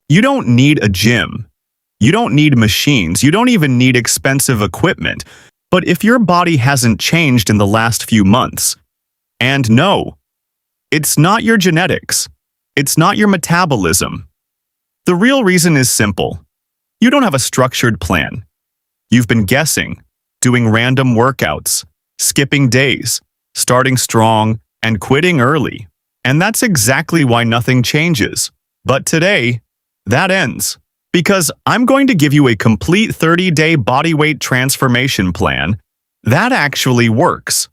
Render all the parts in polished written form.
You don't need a gym. You don't need machines. You don't even need expensive equipment. But if your body hasn't changed in the last few months, and no, it's not your genetics. It's not your metabolism. The real reason is simple. You don't have a structured plan. You've been guessing, doing random workouts, skipping days, starting strong, and quitting early. And that's exactly why nothing changes. But today, that ends. Because I'm going to give you a complete 30-day bodyweight transformation plan that actually works.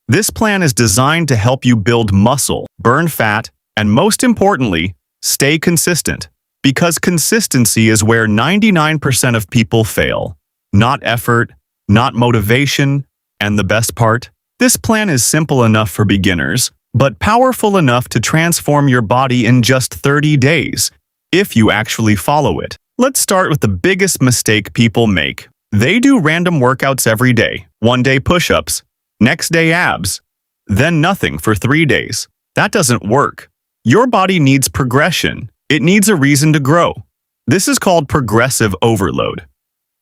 This plan is designed to help you build muscle, burn fat, and most importantly, stay consistent. Because consistency is where 99% of people fail. Not effort, not motivation, and the best part? This plan is simple enough for beginners, but powerful enough to transform your body in just 30 days, if you actually follow it. Let's start with the biggest mistake people make. They do random workouts every day. One day push-ups, next day abs, then nothing for 3 days. That doesn't work. Your body needs progression. It needs a reason to grow. This is called progressive overload.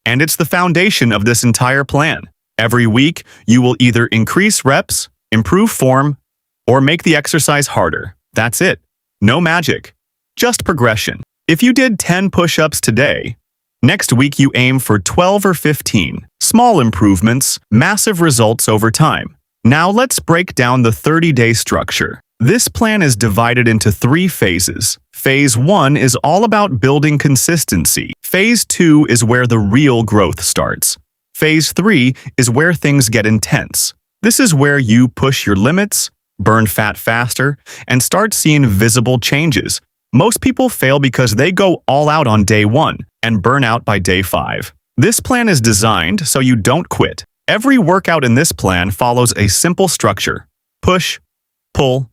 And it's the foundation of this entire plan. Every week, you will either increase reps, improve form, or make the exercise harder. That's it. No magic. Just progression. If you did 10 push-ups today, next week you aim for 12 or 15. Small improvements, massive results over time. Now let's break down the 30-day structure. This plan is divided into 3 phases. Phase 1 is all about building consistency. Phase 2 is where the real growth starts. Phase 3 is where things get intense. This is where you push your limits, burn fat faster, and start seeing visible changes. Most people fail because they go all out on day 1 and burn out by day 5. This plan is designed so you don't quit. Every workout in this plan follows a simple structure. Push, pull,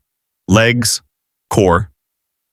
legs, core.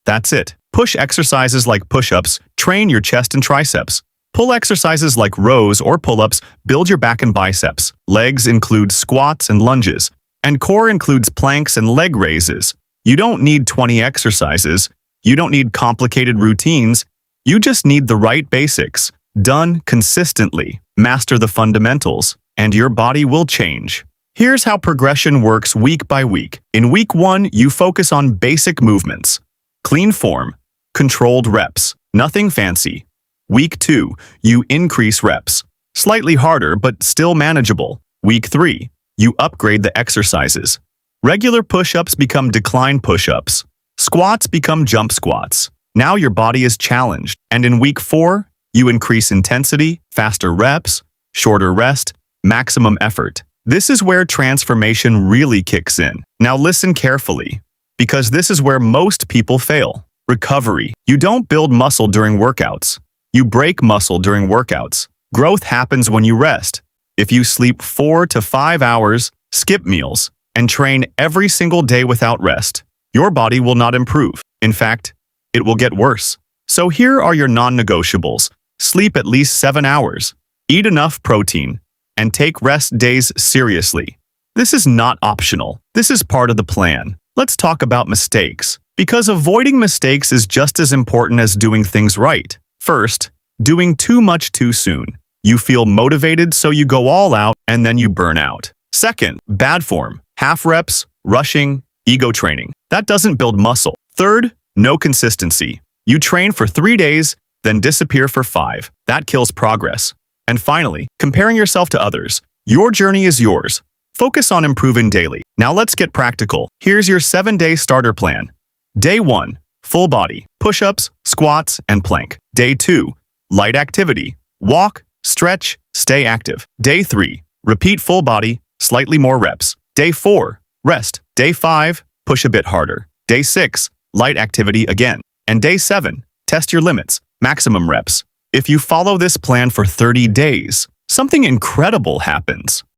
That's it. Push exercises like push-ups train your chest and triceps. Pull exercises like rows or pull-ups build your back and biceps. Legs include squats and lunges. And core includes planks and leg raises. You don't need 20 exercises. You don't need complicated routines. You just need the right basics. Done consistently. Master the fundamentals, and your body will change. Here's how progression works week by week. In week 1, you focus on basic movements. Clean form. Controlled reps. Nothing fancy. Week 2, you increase reps. Slightly harder, but still manageable. Week 3, you upgrade the exercises. Regular push-ups become decline push-ups. Squats become jump squats. Now your body is challenged. And in week 4, you increase intensity, faster reps, shorter rest, maximum effort. This is where transformation really kicks in. Now listen carefully, because this is where most people fail. Recovery. You don't build muscle during workouts. You break muscle during workouts. Growth happens when you rest. If you sleep 4 to 5 hours, skip meals, and train every single day without rest, your body will not improve. In fact, it will get worse. So here are your non-negotiables. Sleep at least 7 hours. Eat enough protein. And take rest days seriously. This is not optional. This is part of the plan. Let's talk about mistakes. Because avoiding mistakes is just as important as doing things right. First, doing too much too soon. You feel motivated, so you go all out, and then you burn out. Second, bad form. Half reps, rushing, ego training. That doesn't build muscle. Third, no consistency. You train for 3 days, then disappear for 5. That kills progress. And finally, comparing yourself to others. Your journey is yours. Focus on improving daily. Now let's get practical. Here's your 7-day starter plan. Day 1, full body, push-ups, squats, and plank. Day 2, light activity, walk, stretch, stay active. Day 3, repeat full body, slightly more reps. Day 4, rest. Day 5, push a bit harder. Day 6, light activity again. And day 7, test your limits, maximum reps. If you follow this plan for 30 days, something incredible happens.